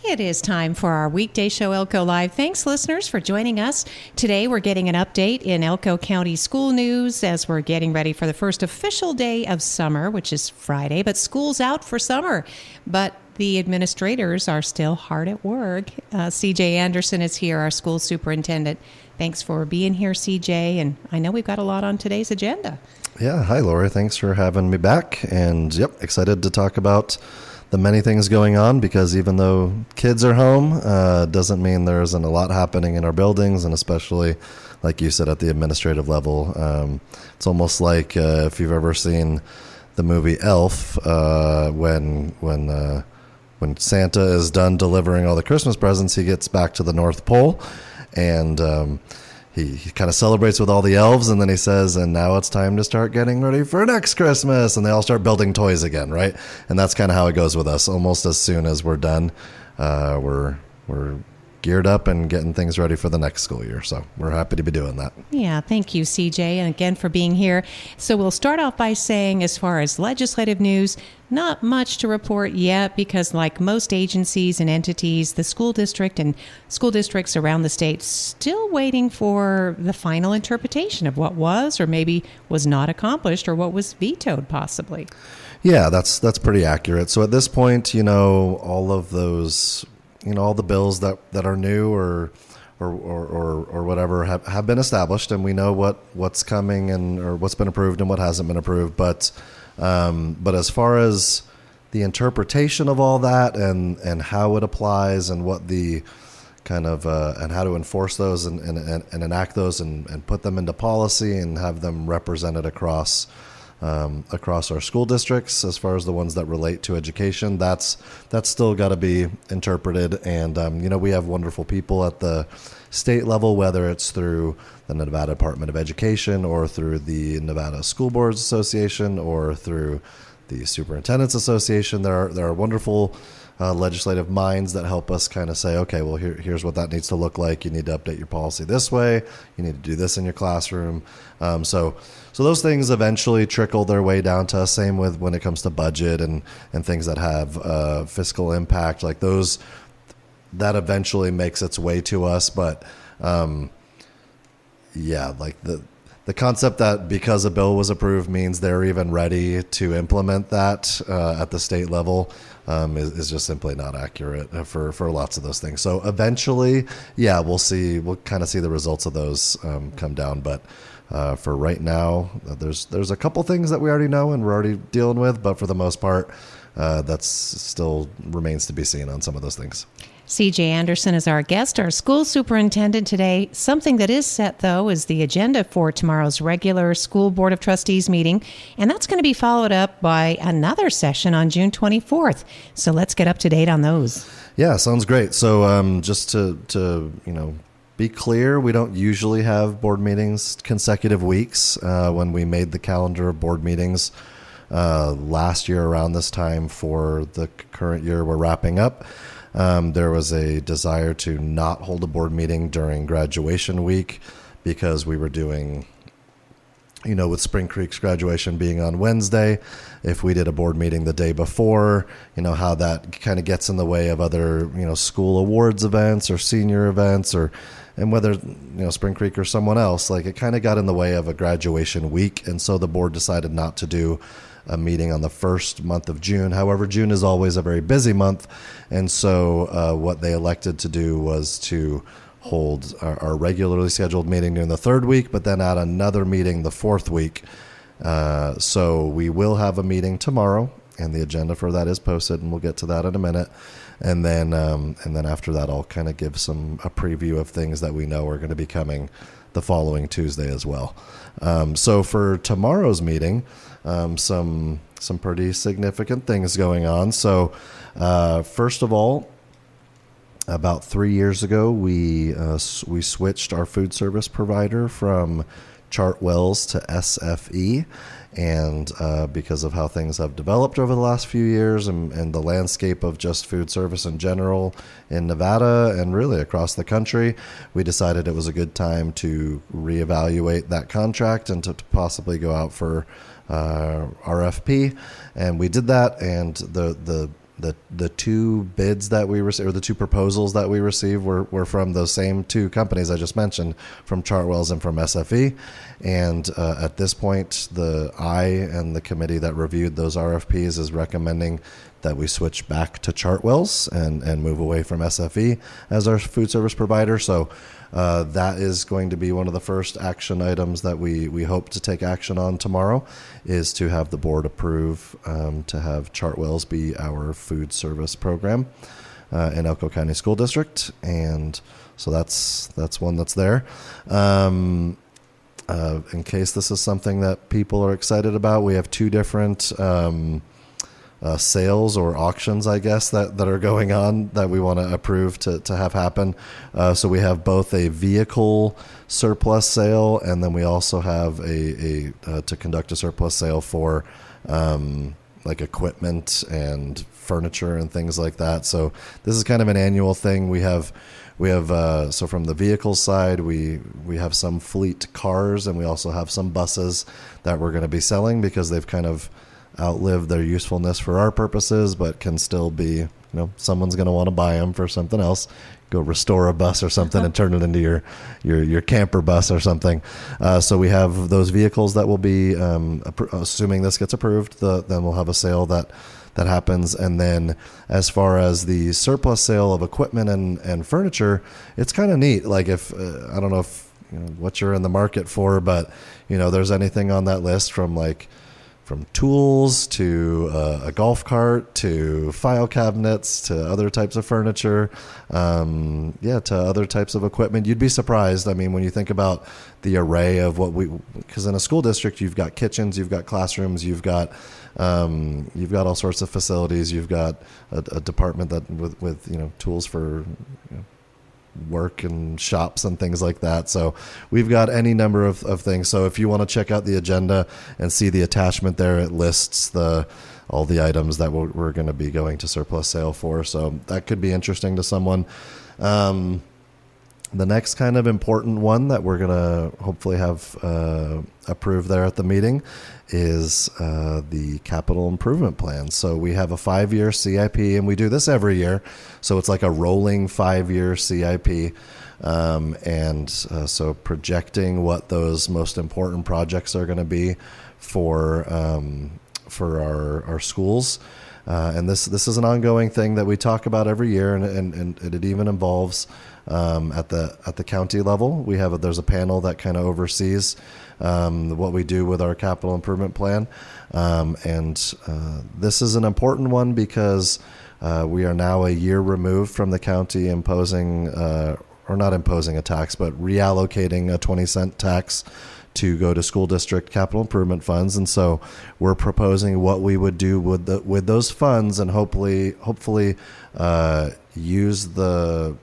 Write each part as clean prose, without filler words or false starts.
It is time for our weekday show, Elko Live. Thanks, listeners, for joining us. Today, we're getting an update in Elko County school news as we're getting ready for the first official day of summer, which is Friday, but school's out for summer. But the administrators are still hard at work. CJ Anderson is here, our school superintendent. Thanks for being here, CJ, and I know we've got a lot on today's agenda. Yeah, hi, Lori. Thanks for having me back. And, excited to talk about the many things going on, because even though kids are home, doesn't mean there isn't a lot happening in our buildings, and especially, like you said, at the administrative level. It's almost like if you've ever seen the movie Elf, when Santa is done delivering all the Christmas presents, he gets back to the North Pole, and he kind of celebrates with all the elves, and then he says, and now it's time to start getting ready for next Christmas. And they all start building toys again, right? And that's kind of how it goes with us. Almost as soon as we're done, we're geared up and getting things ready for the next school year. So we're happy to be doing that. Yeah, thank you, CJ, and again for being here. So we'll start off by saying, as far as legislative news, not much to report yet, because like most agencies and entities, the school district and school districts around the state still waiting for the final interpretation of what was or maybe was not accomplished, or what was vetoed possibly. Yeah, that's pretty accurate. So at this point, all of those, all the bills that are new or whatever have been established, and we know what's coming or what's been approved and what hasn't been approved. But as far as the interpretation of all that and how it applies and what the kind of and how to enforce those and enact those and put them into policy and have them represented across our school districts, as far as the ones that relate to education, that's still got to be interpreted. And we have wonderful people at the state level, whether it's through the Nevada Department of Education or through the Nevada School Boards Association or through the Superintendents Association. There are wonderful legislative minds that help us kind of say, okay, well, here's what that needs to look like. You need to update your policy this way. You need to do this in your classroom. So those things eventually trickle their way down to us. Same with when it comes to budget and things that have fiscal impact, like those, that eventually makes its way to us. But like the concept that because a bill was approved means they're even ready to implement that at the state level is just simply not accurate for lots of those things. So eventually, we'll kind of see the results of those come down. But for right now, there's a couple things that we already know and we're already dealing with, but for the most part, that's still remains to be seen on some of those things. CJ Anderson is our guest, our school superintendent today. Something that is set, though, is the agenda for tomorrow's regular school board of trustees meeting, and that's going to be followed up by another session on June 24th. So let's get up to date on those. Yeah, sounds great. So just to be clear, we don't usually have board meetings consecutive weeks. When we made the calendar of board meetings last year around this time for the current year we're wrapping up, there was a desire to not hold a board meeting during graduation week because we were doing, with Spring Creek's graduation being on Wednesday, if we did a board meeting the day before, how that kind of gets in the way of other, school awards events or senior events and whether, Spring Creek or someone else, like it kind of got in the way of a graduation week. And so the board decided not to do a meeting on the first month of June. However, June is always a very busy month. And so what they elected to do was to hold our regularly scheduled meeting during the third week, but then add another meeting the fourth week. So we will have a meeting tomorrow, and the agenda for that is posted, and we'll get to that in a minute. And then after that, I'll kind of give a preview of things that we know are going to be coming the following Tuesday as well. So for tomorrow's meeting, some pretty significant things going on. So first of all, about 3 years ago, we switched our food service provider from Chartwells to SFE, and because of how things have developed over the last few years and the landscape of just food service in general in Nevada and really across the country, we decided it was a good time to reevaluate that contract and to possibly go out for RFP. And we did that, and the the two bids that we received, or the two proposals that we received, were from those same two companies I just mentioned, from Chartwell's and from SFE. And at this point, I and the committee that reviewed those RFPs is recommending that we switch back to Chartwell's and move away from SFE as our food service provider. So that is going to be one of the first action items that we hope to take action on tomorrow, is to have the board approve to have Chartwell's be our food service program in Elko County School District. And so that's one that's there. In case this is something that people are excited about, we have two different sales or auctions, I guess, that are going on that we want to approve to have happen. So we have both a vehicle surplus sale, and then we also have to conduct a surplus sale for like equipment and furniture and things like that. So this is kind of an annual thing. We have so from the vehicle side, we have some fleet cars, and we also have some buses that we're going to be selling because they've kind of outlived their usefulness for our purposes, but can still be, someone's going to want to buy them for something else. Go restore a bus or something and turn it into your camper bus or something. So we have those vehicles that will be, assuming this gets approved, then we'll have a sale that happens. And then as far as the surplus sale of equipment and furniture, it's kind of neat. Like if, I don't know if, what you're in the market for, but there's anything on that list from tools to a golf cart to file cabinets to other types of furniture, to other types of equipment. You'd be surprised. I mean, when you think about the array of because in a school district, you've got kitchens, you've got classrooms, you've got all sorts of facilities, you've got a department that with tools for work and shops and things like that. So we've got any number of things. So if you want to check out the agenda and see the attachment there, it lists all the items that we're going to be going to surplus sale for. So that could be interesting to someone. The next kind of important one that we're going to hopefully have approved there at the meeting is the capital improvement plan. So we have a 5-year CIP, and we do this every year. So it's like a rolling 5-year CIP. So projecting what those most important projects are going to be for our schools. And this is an ongoing thing that we talk about every year, and it even involves at the county level. There's a panel that kind of oversees what we do with our capital improvement plan, and this is an important one because we are now a year removed from the county imposing, or not imposing a tax, but reallocating a 20-cent tax to go to school district capital improvement funds. And so we're proposing what we would do with those funds, and hopefully use the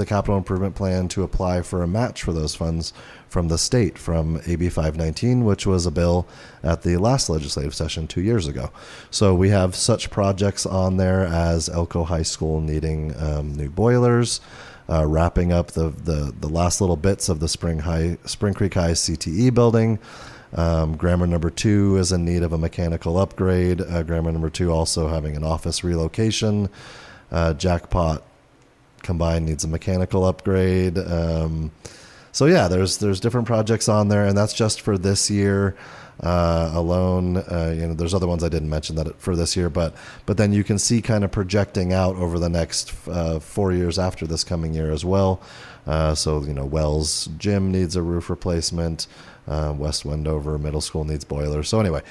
capital improvement plan to apply for a match for those funds from the state, from AB 519, which was a bill at the last legislative session 2 years ago. So we have such projects on there as Elko High School needing new boilers, wrapping up the last little bits of the Spring Creek High CTE building. Grammar number 2 is in need of a mechanical upgrade. Grammar number 2 also having an office relocation. Jackpot Combined needs a mechanical upgrade. So yeah, there's different projects on there, and that's just for this year alone. There's other ones I didn't mention that for this year, but then you can see kind of projecting out over the next 4 years after this coming year as well. Wells Gym needs a roof replacement. West Wendover Middle School needs boilers. So anyway,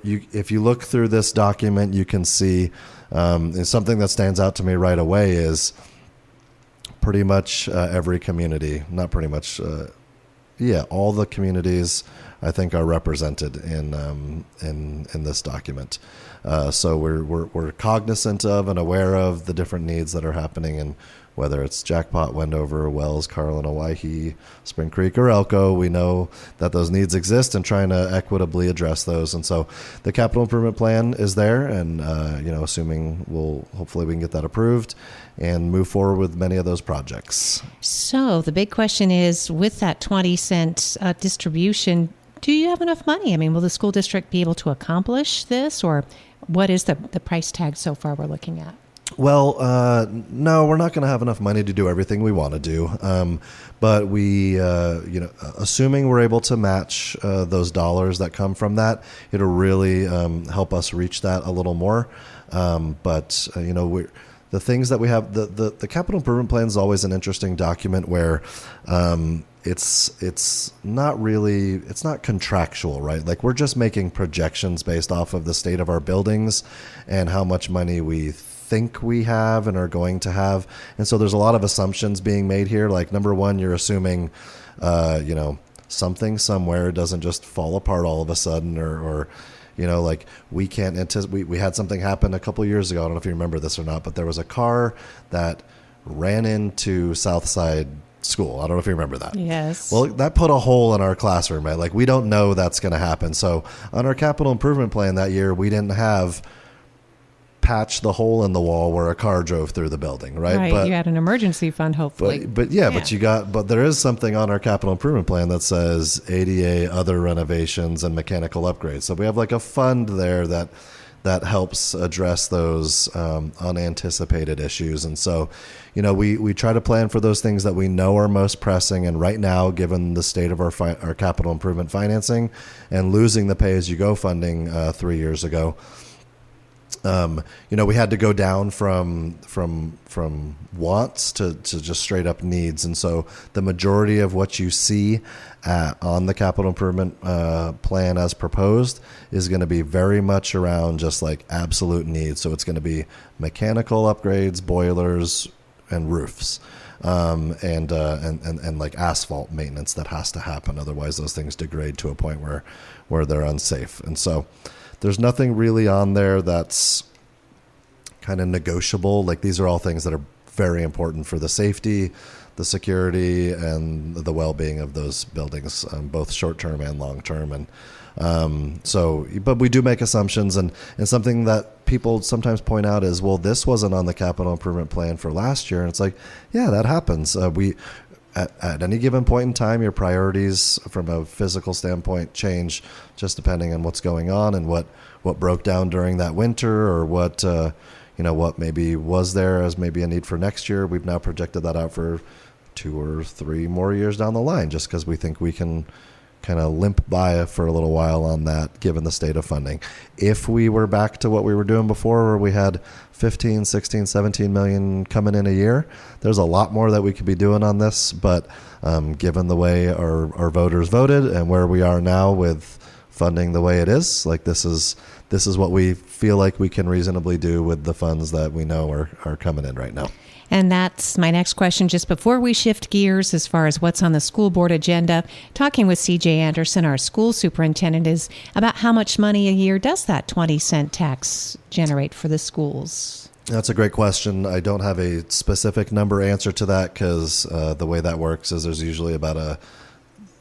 if you look through this document, you can see something that stands out to me right away is pretty much every community, not pretty much, all the communities I think are represented in this document. So we're cognizant of and aware of the different needs that are happening in, whether it's Jackpot, Wendover, Wells, Carlin, Owyhee, Spring Creek, or Elko. We know that those needs exist and trying to equitably address those. And so the capital improvement plan is there, and assuming hopefully we can get that approved and move forward with many of those projects. So the big question is, with that 20-cent distribution, do you have enough money? I mean, will the school district be able to accomplish this, or what is the price tag so far we're looking at? Well, no, we're not going to have enough money to do everything we want to do. But we, assuming we're able to match those dollars that come from that, it'll really help us reach that a little more. The things that we have, the capital improvement plan is always an interesting document where it's not contractual, right? Like, we're just making projections based off of the state of our buildings and how much money we think we have and are going to have. And so there's a lot of assumptions being made here. Like, number one, you're assuming, something somewhere doesn't just fall apart all of a sudden, or like, we can't anticipate. We had something happen a couple years ago. I don't know if you remember this or not, but there was a car that ran into Southside School. I don't know if you remember that. Yes. Well, that put a hole in our classroom, right? Like, we don't know that's going to happen. So on our capital improvement plan that year, we didn't have patch the hole in the wall where a car drove through the building, right? Right. But you had an emergency fund, hopefully. But there is something on our capital improvement plan that says ADA, other renovations, and mechanical upgrades. So we have like a fund there that helps address those unanticipated issues. And so, we try to plan for those things that we know are most pressing. And right now, given the state of our capital improvement financing and losing the pay-as-you-go funding 3 years ago, we had to go down from wants to just straight up needs. And so the majority of what you see on the capital improvement plan as proposed is going to be very much around just like absolute needs. So it's going to be mechanical upgrades, boilers, and roofs, and like asphalt maintenance that has to happen. Otherwise those things degrade to a point where they're unsafe. And so there's nothing really on there that's kind of negotiable. Like, these are all things that are very important for the safety, the security, and the well-being of those buildings, both short-term and long-term. And but we do make assumptions, and something that people sometimes point out is, well, this wasn't on the capital improvement plan for last year. And it's like, yeah, that happens. At any given point in time, your priorities from a physical standpoint change just depending on what's going on and what broke down during that winter, or what maybe was there as maybe a need for next year. We've now projected that out for 2 or 3 more years down the line, just because we think we can kind of limp by for a little while on that, given the state of funding. If we were back to what we were doing before, where we had 15, 16, 17 million coming in a year, there's a lot more that we could be doing on this. But given the way our voters voted and where we are now with funding the way it is, like, this is what we feel like we can reasonably do with the funds that we know are coming in right now. And that's my next question, just before we shift gears as far as what's on the school board agenda. Talking with CJ Anderson, our school superintendent, is about how much money a year does that 20-cent tax generate for the schools? That's a great question. I don't have a specific number answer to that, because the way that works is there's usually about a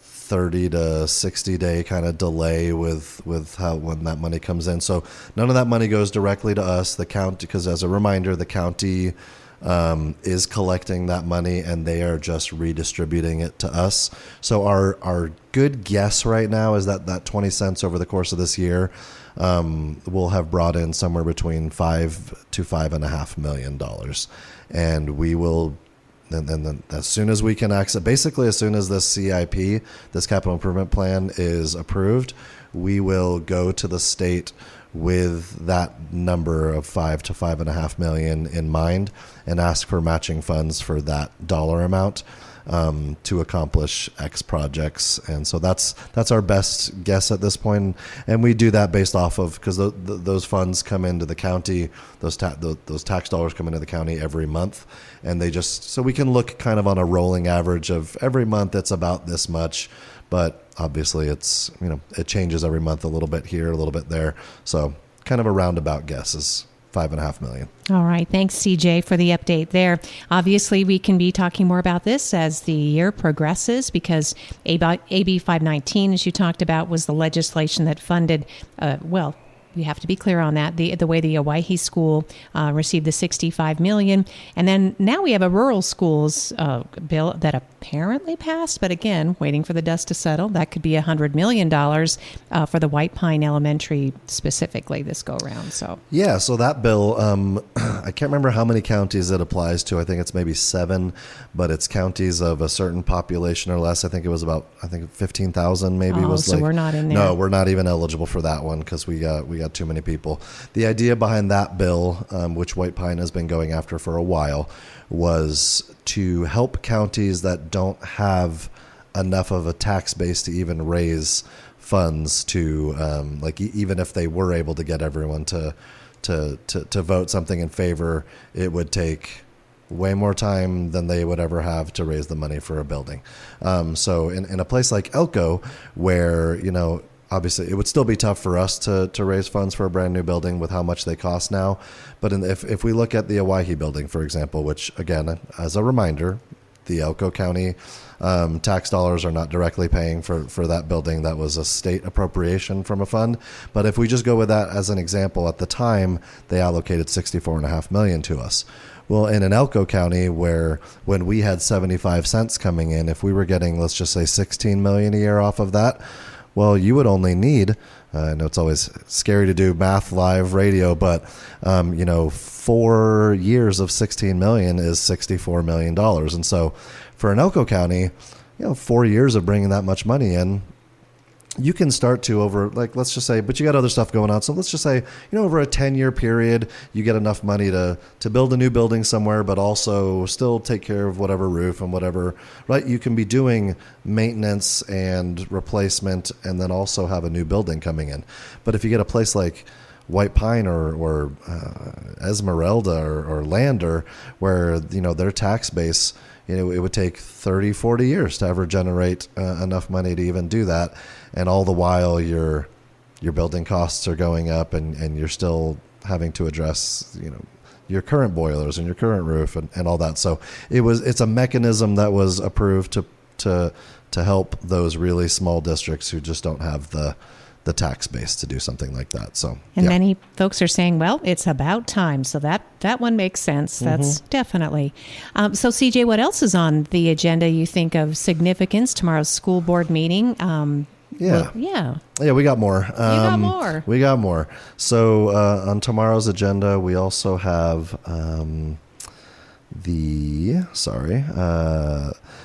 30 to 60 day kind of delay with when that money comes in. So none of that money goes directly to us. The county, because as a reminder, the county is collecting that money and they are just redistributing it to us. So our good guess right now is that 20 cents over the course of this year will have brought in somewhere between $5 to $5.5 million. And we will, and then as soon as we can access, basically as soon as this CIP, this capital improvement plan, is approved, we will go to the state with that number of $5 to $5.5 million in mind and ask for matching funds for that dollar amount to accomplish X projects. And so that's our best guess at this point. And we do that based off of, because those funds come into the county, those tax dollars come into the county every month, and so we can look kind of on a rolling average of every month it's about this much. But obviously it's, it changes every month, a little bit here, a little bit there. So kind of a roundabout guess is $5.5 million. All right. Thanks, CJ, for the update there. Obviously, we can be talking more about this as the year progresses, because AB 519, as you talked about, was the legislation that funded, we have to be clear on that. The way the Owyhee School received the $65 million, and then now we have a rural schools bill that apparently passed, but again, waiting for the dust to settle. That could be $100 million for the White Pine Elementary specifically this go around. So yeah, so that bill, I can't remember how many counties it applies to. I think it's maybe 7, but it's counties of a certain population or less. I think it was about 15,000 maybe. So we're not in there. No, we're not even eligible for that one because we got too many people. The idea behind that bill, which White Pine has been going after for a while, was to help counties that don't have enough of a tax base to even raise funds to, even if they were able to get everyone to vote something in favor, it would take way more time than they would ever have to raise the money for a building. So in a place like Elko, where, obviously it would still be tough for us to raise funds for a brand new building with how much they cost now. But if we look at the Owyhee building, for example, which again, as a reminder, the Elko County tax dollars are not directly paying for that building. That was a state appropriation from a fund. But if we just go with that as an example, at the time, they allocated $64.5 million to us. Well, in an Elko County, where when we had 75 cents coming in, if we were getting, let's just say, $16 million a year off of that, well, you would only need, I know it's always scary to do math live radio, but 4 years of $16 million is $64 million. And so for an Elko County, 4 years of bringing that much money in, you can start to let's just say, but you got other stuff going on. So let's just say, over a 10-year period, you get enough money to build a new building somewhere, but also still take care of whatever roof and whatever, right? You can be doing maintenance and replacement and then also have a new building coming in. But if you get a place like White Pine or Esmeralda or Lander, where, their tax base, it would take 30, 40 years to ever generate enough money to even do that. And all the while your building costs are going up and you're still having to address, your current boilers and your current roof and all that. So it's a mechanism that was approved to help those really small districts who just don't have the tax base to do something like that. So, many folks are saying, well, it's about time. So that one makes sense. That's definitely. So CJ, what else is on the agenda you think of significance? Tomorrow's school board meeting. We got more. We got more. So on tomorrow's agenda, we also have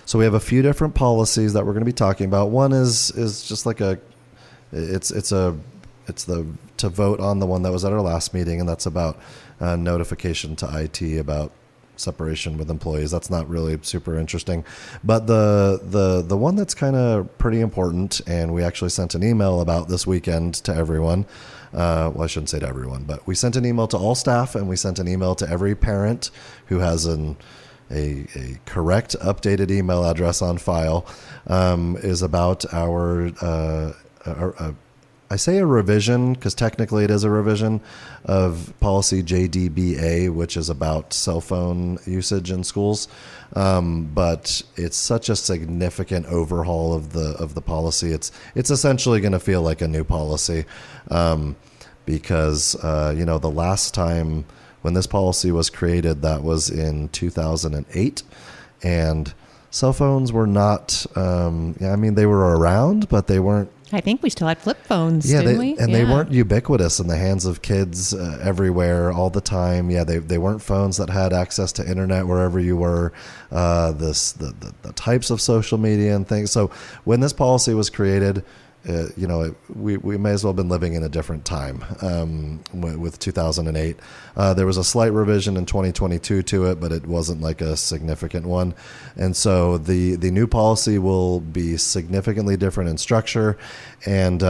so we have a few different policies that we're going to be talking about. One is just like it's to vote on the one that was at our last meeting, and that's about notification to IT about separation with employees. That's not really super interesting, but the one that's kind of pretty important, and we actually sent an email about this weekend to everyone. Well, I shouldn't say to everyone, but we sent an email to all staff, and we sent an email to every parent who has a correct updated email address on file, is about our I say a revision because technically it is a revision of policy JDBA, which is about cell phone usage in schools. But it's such a significant overhaul of the policy. It's essentially going to feel like a new policy, because the last time when this policy was created, that was in 2008, and cell phones were not. They were around, but they weren't. I think we still had flip phones, didn't we? And they weren't ubiquitous in the hands of kids everywhere all the time. Yeah, they weren't phones that had access to internet wherever you were, the types of social media and things. So when this policy was created, we may as well have been living in a different time with 2008. There was a slight revision in 2022 to it, but it wasn't like a significant one. And so the new policy will be significantly different in structure. And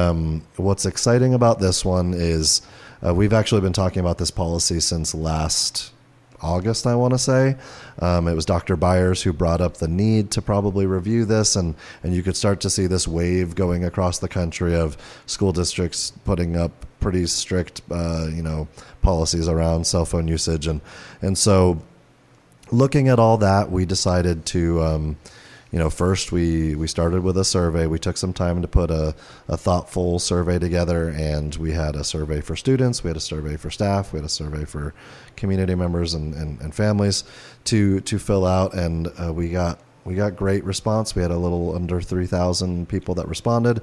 what's exciting about this one is we've actually been talking about this policy since last August, I want to say. It was Dr. Byers who brought up the need to probably review this, and you could start to see this wave going across the country of school districts putting up pretty strict, policies around cell phone usage. And so looking at all that, we decided to, first we started with a survey. We took some time to put a thoughtful survey together, and we had a survey for students, we had a survey for staff, we had a survey for community members and families to fill out, and we got great response. We had a little under 3,000 people that responded.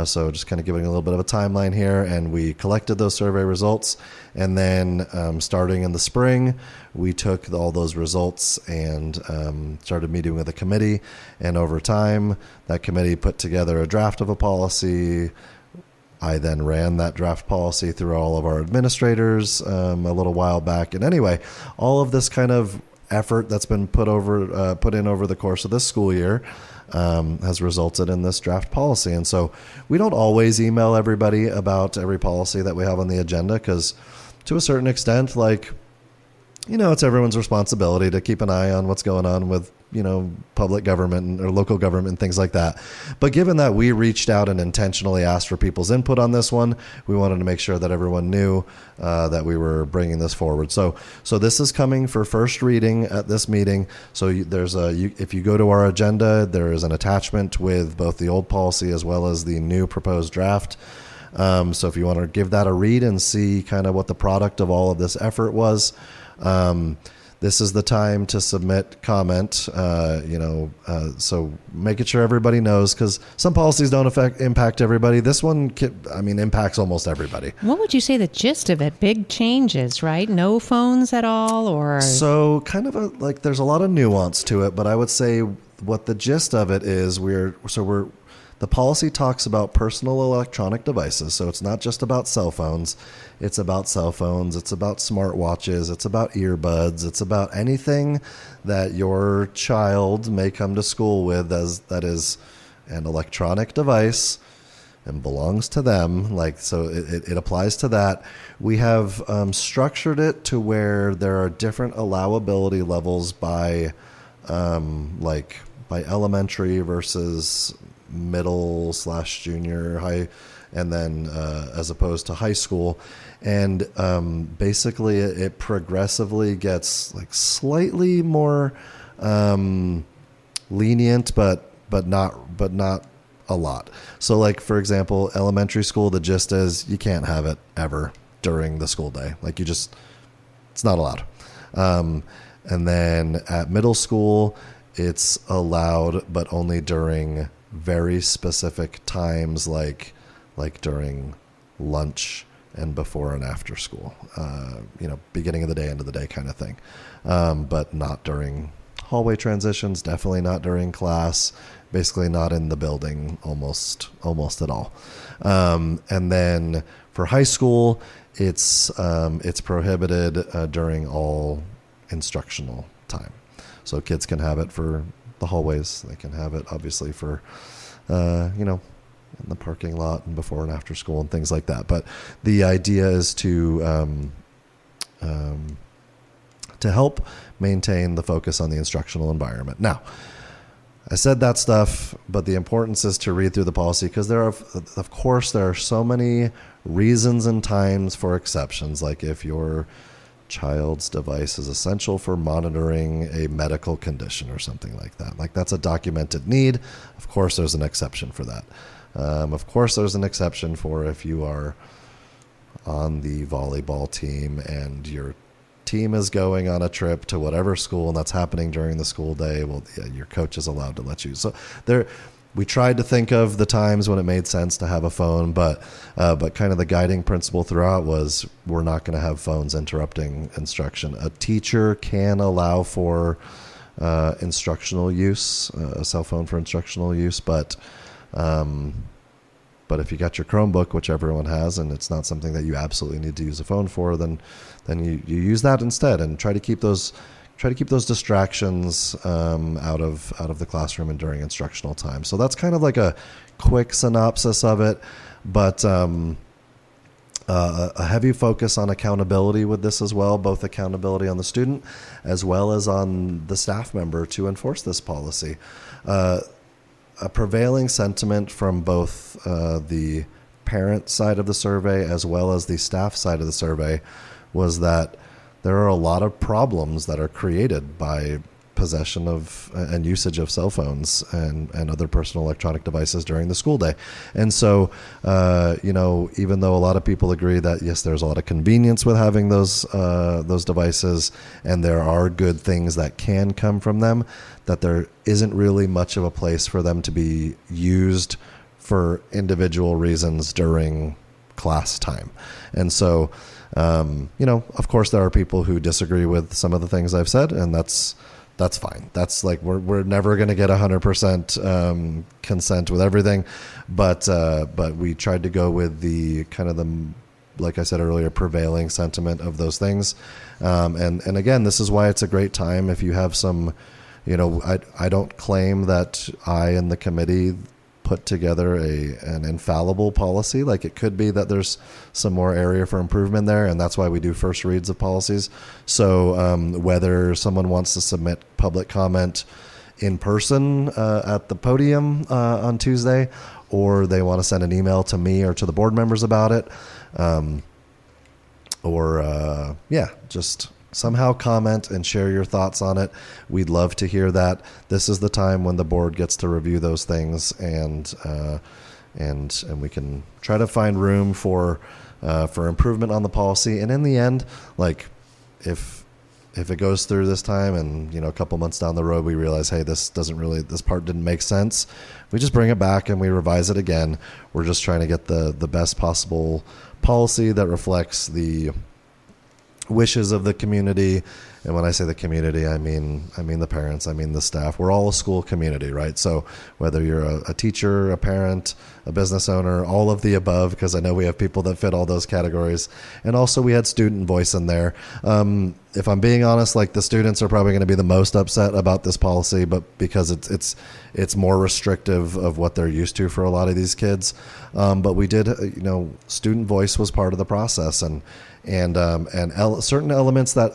So just kind of giving a little bit of a timeline here, and we collected those survey results, and then starting in the spring, we took all those results and started meeting with a committee, and over time, that committee put together a draft of a policy. I then ran that draft policy through all of our administrators a little while back, and anyway, all of this kind of effort that's been put in over the course of this school year has resulted in this draft policy. And so we don't always email everybody about every policy that we have on the agenda, because to a certain extent, it's everyone's responsibility to keep an eye on what's going on with, public government or local government and things like that. But given that we reached out and intentionally asked for people's input on this one, we wanted to make sure that everyone knew that we were bringing this forward. So this is coming for first reading at this meeting. So if you go to our agenda, there is an attachment with both the old policy as well as the new proposed draft. So if you want to give that a read and see kind of what the product of all of this effort was, this is the time to submit comment, so making sure everybody knows, because some policies don't impact everybody. This one, impacts almost everybody. What would you say the gist of it? Big changes, right? No phones at all, or? So kind of there's a lot of nuance to it, but I would say what the gist of it is, the policy talks about personal electronic devices. So it's not just about cell phones. It's about cell phones. It's about smartwatches. It's about earbuds. It's about anything that your child may come to school with that is an electronic device and belongs to them. So it applies to that. We have structured it to where there are different allowability levels by elementary versus middle/junior high, and then as opposed to high school. And basically it progressively gets slightly more lenient, but not a lot. So for example, elementary school, the gist is you can't have it ever during the school day. It's not allowed. And then at middle school, it's allowed, but only during very specific times, like during lunch and before and after school, beginning of the day, end of the day kind of thing. But not during hallway transitions, definitely not during class, basically not in the building almost at all. And then for high school, it's prohibited during all instructional time. So kids can have it for the hallways. They can have it obviously for, in the parking lot and before and after school and things like that. But the idea is to help maintain the focus on the instructional environment. Now, I said that stuff, but the importance is to read through the policy, because there are so many reasons and times for exceptions. Like if your child's device is essential for monitoring a medical condition or something like that. That's a documented need. Of course, there's an exception for that. Of course, there's an exception for if you are on the volleyball team and your team is going on a trip to whatever school and that's happening during the school day. Well, yeah, your coach is allowed to let you. So we tried to think of the times when it made sense to have a phone, but kind of the guiding principle throughout was we're not going to have phones interrupting instruction. A teacher can allow for instructional use, a cell phone for instructional use, but if you got your Chromebook, which everyone has, and it's not something that you absolutely need to use a phone for, then you use that instead, and try to keep those distractions out of the classroom and during instructional time. So that's kind of like a quick synopsis of it, but a heavy focus on accountability with this as well, both accountability on the student as well as on the staff member to enforce this policy. A prevailing sentiment from both the parent side of the survey as well as the staff side of the survey was that there are a lot of problems that are created by possession of and usage of cell phones and other personal electronic devices during the school day. And so, even though a lot of people agree that, yes, there's a lot of convenience with having those devices, and there are good things that can come from them, that there isn't really much of a place for them to be used for individual reasons during class time. And so, of course, there are people who disagree with some of the things I've said, and that's fine. That's like, we're never going to get 100% consent with everything, but we tried to go with the kind of like I said earlier, prevailing sentiment of those things. And again, this is why it's a great time. If you have some, I don't claim that I and the committee put together an infallible policy. Like, it could be that there's some more area for improvement there, and that's why we do first reads of policies. So whether someone wants to submit public comment in person at the podium on Tuesday, or they want to send an email to me or to the board members about it, just somehow comment and share your thoughts on it. We'd love to hear that. This is the time when the board gets to review those things, and we can try to find room for improvement on the policy. And in the end, like, if it goes through this time and, a couple months down the road we realize, hey, this part didn't make sense, we just bring it back and we revise it again. We're just trying to get the best possible policy that reflects the wishes of the community. And when I say the community, I mean the parents, I mean the staff. We're all a school community, right? So whether you're a teacher, a parent, a business owner, all of the above, because I know we have people that fit all those categories. And also we had student voice in there. If I'm being honest, like, the students are probably going to be the most upset about this policy, but because it's more restrictive of what they're used to for a lot of these kids. But we did, student voice was part of the process, and certain elements that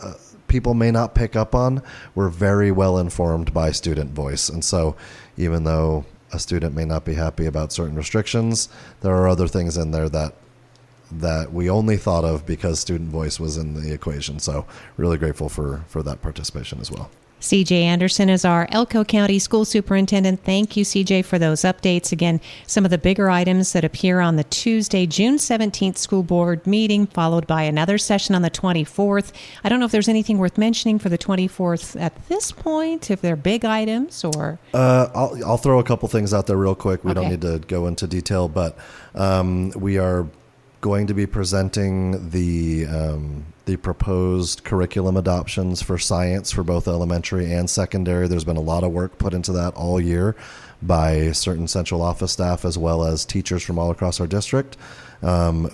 people may not pick up on were very well informed by student voice. And so even though a student may not be happy about certain restrictions, there are other things in there that we only thought of because student voice was in the equation. So really grateful for that participation as well. CJ Anderson is our Elko County School Superintendent. Thank you, CJ, for those updates. Again, some of the bigger items that appear on the Tuesday, June 17th school board meeting, followed by another session on the 24th. I don't know if there's anything worth mentioning for the 24th at this point, if they're big items or... I'll throw a couple things out there real quick. We don't need to go into detail, but we are going to be presenting the proposed curriculum adoptions for science for both elementary and secondary. There's been a lot of work put into that all year by certain central office staff as well as teachers from all across our district.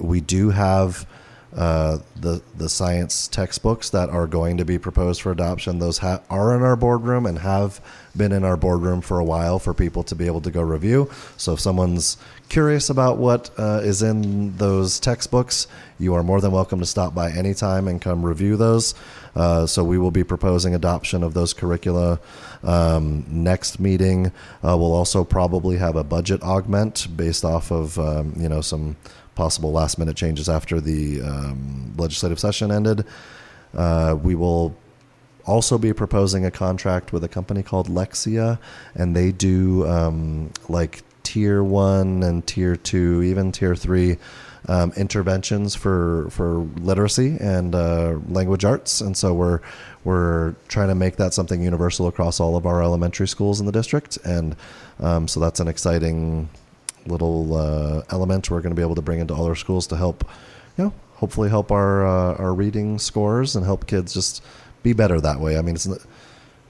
We do have the science textbooks that are going to be proposed for adoption. Those are in our boardroom and have been in our boardroom for a while for people to be able to go review. So if someone's curious about what is in those textbooks, you are more than welcome to stop by anytime and come review those. So we will be proposing adoption of those curricula next meeting. We'll also probably have a budget augment based off of some possible last minute changes after the legislative session ended. We will also be proposing a contract with a company called Lexia, and they do like tier 1 and tier 2, even tier 3 interventions for literacy and language arts. And so we're trying to make that something universal across all of our elementary schools in the district. And so that's an exciting little element we're going to be able to bring into all our schools to help, hopefully help our reading scores and help kids just be better that way. I mean,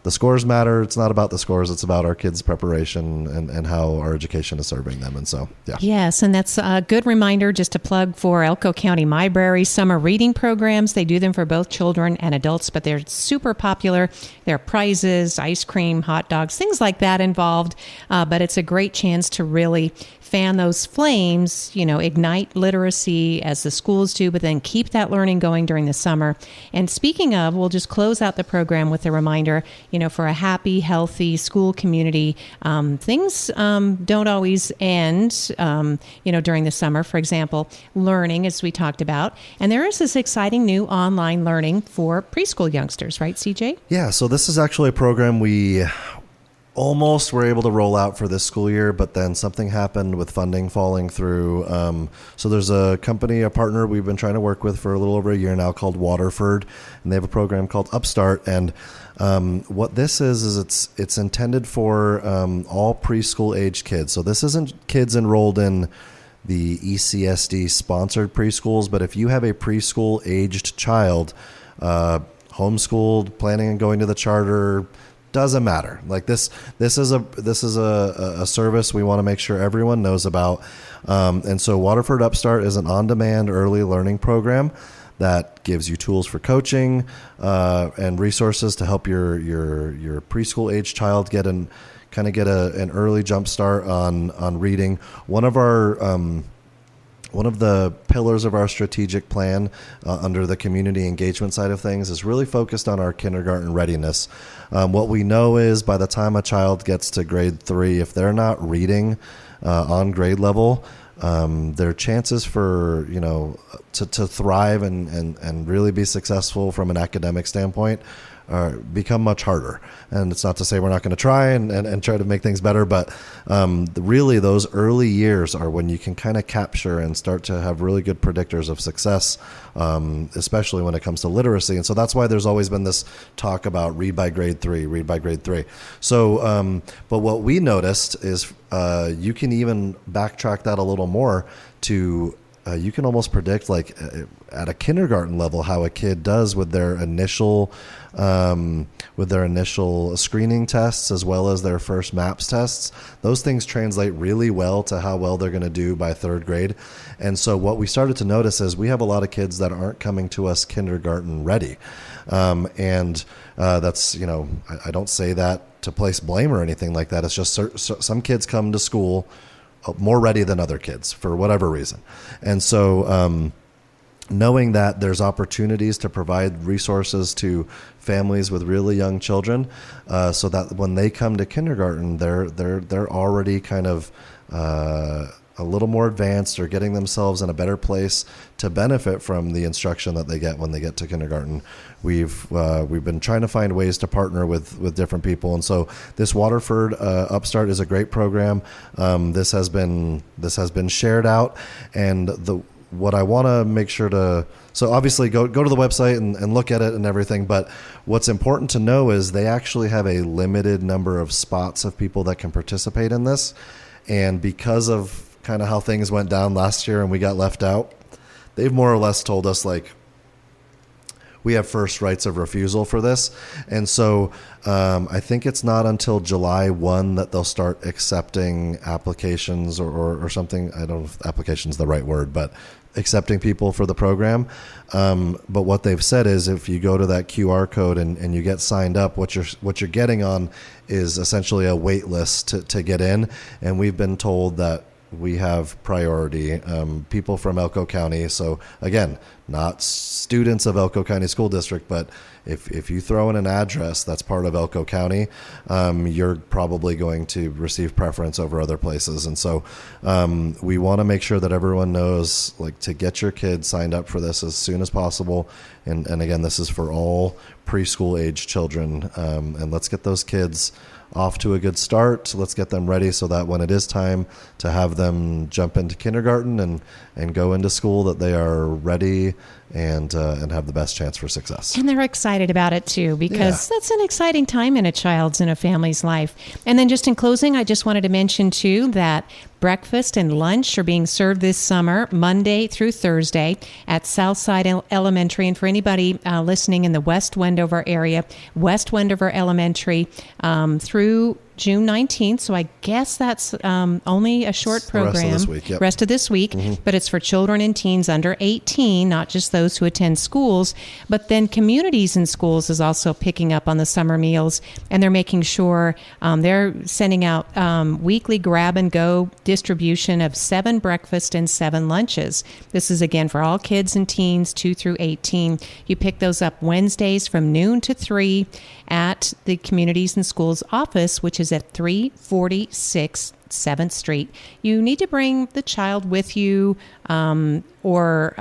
the scores matter. It's not about the scores. It's about our kids' preparation and how our education is serving them. And so, yeah. Yes, and that's a good reminder just to plug for Elko County Library summer reading programs. They do them for both children and adults, but they're super popular. There are prizes, ice cream, hot dogs, things like that involved. But it's a great chance to really fan those flames, ignite literacy as the schools do, but then keep that learning going during the summer. And speaking of, we'll just close out the program with a reminder, for a happy, healthy school community. Things don't always end, during the summer. For example, learning, as we talked about. And there is this exciting new online learning for preschool youngsters, right, CJ? Yeah, so this is actually a program we almost were able to roll out for this school year, but then something happened with funding falling through. So there's a company, a partner we've been trying to work with for a little over a year now called Waterford, and they have a program called Upstart. And what this is it's intended for all preschool age kids. So this isn't kids enrolled in the ECSD sponsored preschools, but if you have a preschool aged child, homeschooled, planning on going to the charter, doesn't matter. Like this is a service we want to make sure everyone knows about. And so Waterford Upstart is an on-demand early learning program that gives you tools for coaching and resources to help your preschool age child get an early jump start on reading. One of the pillars of our strategic plan under the community engagement side of things is really focused on our kindergarten readiness. What we know is by the time a child gets to grade 3, if they're not reading on grade level, their chances for to thrive and really be successful from an academic standpoint become much harder. And it's not to say we're not going to try and try to make things better, but really those early years are when you can kind of capture and start to have really good predictors of success, especially when it comes to literacy. And so that's why there's always been this talk about read by grade 3. So, but what we noticed is you can even backtrack that a little more to you can almost predict, like at a kindergarten level, how a kid does with their initial screening tests as well as their first MAPS tests. Those things translate really well to how well they're going to do by 3rd grade. And so what we started to notice is we have a lot of kids that aren't coming to us kindergarten ready. And that's, I don't say that to place blame or anything like that. It's just some kids come to school more ready than other kids for whatever reason. And so knowing that there's opportunities to provide resources to families with really young children, so that when they come to kindergarten, they're already kind of a little more advanced or getting themselves in a better place to benefit from the instruction that they get when they get to kindergarten. We've been trying to find ways to partner with different people, and so this Waterford Upstart is a great program. This has been shared out, and what I want to make sure to, so obviously go to the website and look at it and everything, but what's important to know is they actually have a limited number of spots of people that can participate in this, and because of kind of how things went down last year and we got left out, they've more or less told us, like, we have first rights of refusal for this. And so I think it's not until July 1 that they'll start accepting applications or something. I don't know if application is the right word, but accepting people for the program. But what they've said is if you go to that QR code and you get signed up, what you're getting on is essentially a wait list to get in. And we've been told that we have priority, people from Elko County. So again, not students of Elko County School District, but if you throw in an address that's part of Elko County, you're probably going to receive preference over other places. And so we want to make sure that everyone knows, like, to get your kids signed up for this as soon as possible. And again, this is for all preschool age children. And let's get those kids off to a good start. Let's get them ready so that when it is time to have them jump into kindergarten and go into school, that they are ready and have the best chance for success. And they're excited about it too, because that's an exciting time in a child's and a family's life. And then just in closing, I just wanted to mention too that breakfast and lunch are being served this summer, Monday through Thursday at Southside Elementary. And for anybody listening in the West Wendover area, West Wendover Elementary through June 19th, so I guess that's only a short It's the rest of program. this week, yep. Rest of this week, but it's for children and teens under 18, not just those who attend schools. But then Communities in Schools is also picking up on the summer meals, and they're making sure they're sending out weekly grab-and-go distribution of 7 breakfast and 7 lunches. This is, again, for all kids and teens 2 through 18. You pick those up Wednesdays from noon to 3 at the Communities in Schools office, which is at 346 7th Street. You need to bring the child with you or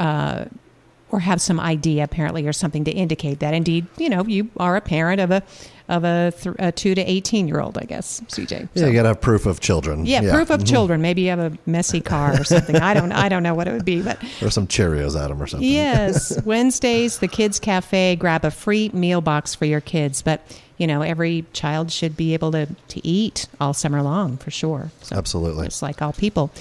have some ID, apparently, or something to indicate that indeed, you are a parent of a 2 to 18-year-old, I guess, CJ. Yeah, you got to have proof of children. Yeah, proof of children. Maybe you have a messy car or something. I don't know what it would be, but or some Cheerios at them or something. Yes, Wednesdays, the Kids Cafe, grab a free meal box for your kids. But every child should be able to eat all summer long, for sure. So, absolutely, just like all people.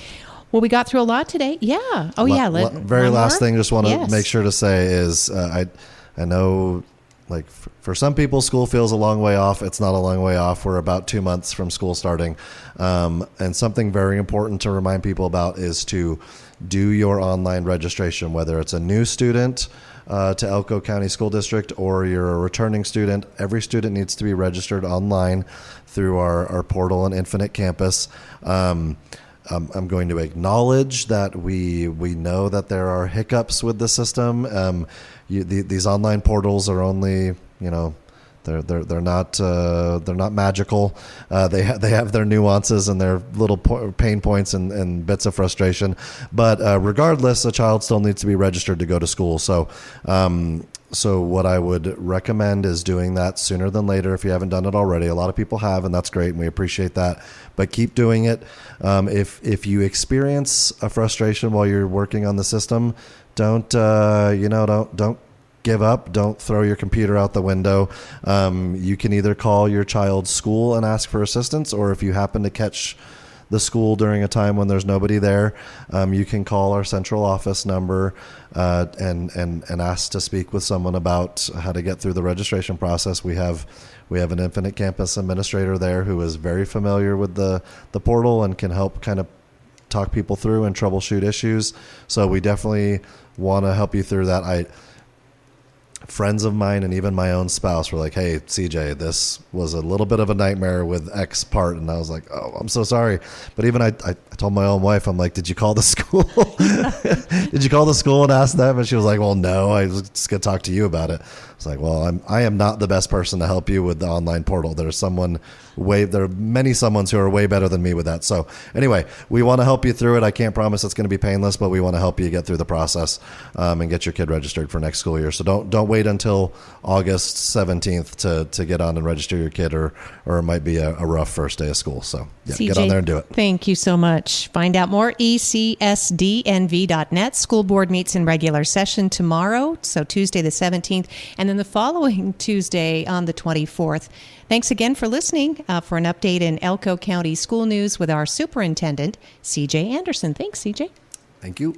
Well, we got through a lot today. Yeah. Oh, yeah. Very last thing, just want to make sure to say is I know, like, for some people, school feels a long way off. It's not a long way off. We're about 2 months from school starting. And something very important to remind people about is to do your online registration, whether it's a new student to Elko County School District or you're a returning student. Every student needs to be registered online through our portal and Infinite Campus. I'm going to acknowledge that we know that there are hiccups with the system. These online portals are only, they're not magical. They have their nuances and their little pain points and bits of frustration. But regardless, a child still needs to be registered to go to school. So what I would recommend is doing that sooner than later if you haven't done it already. A lot of people have, and that's great, and we appreciate that. But keep doing it. If you experience a frustration while you're working on the system, don't give up. Don't throw your computer out the window. You can either call your child's school and ask for assistance, or if you happen to catch the school during a time when there's nobody there, you can call our central office number and ask to speak with someone about how to get through the registration process. We have an Infinite Campus administrator there who is very familiar with the portal and can help kind of talk people through and troubleshoot issues. So we definitely want to help you through that. Friends of mine and even my own spouse were like, "Hey, CJ, this was a little bit of a nightmare with X part." And I was like, "Oh, I'm so sorry." But even I told my own wife, I'm like, "Did you call the school? Did you call the school and ask them?" And she was like, "Well, no, I was just going to talk to you about it." It's like, well, I am not the best person to help you with the online portal. There are many someones who are way better than me with that. So anyway, we want to help you through it. I can't promise it's going to be painless, but we want to help you get through the process and get your kid registered for next school year. So don't wait until August 17th to get on and register your kid, or it might be a rough first day of school. So yeah, CJ, get on there and do it. Thank you so much. Find out more, ecsdnv.net. School board meets in regular session tomorrow, so Tuesday the 17th, and then the following Tuesday on the 24th. Thanks again for listening for an update in Elko County school news with our Superintendent, CJ Anderson. Thanks, CJ. Thank you.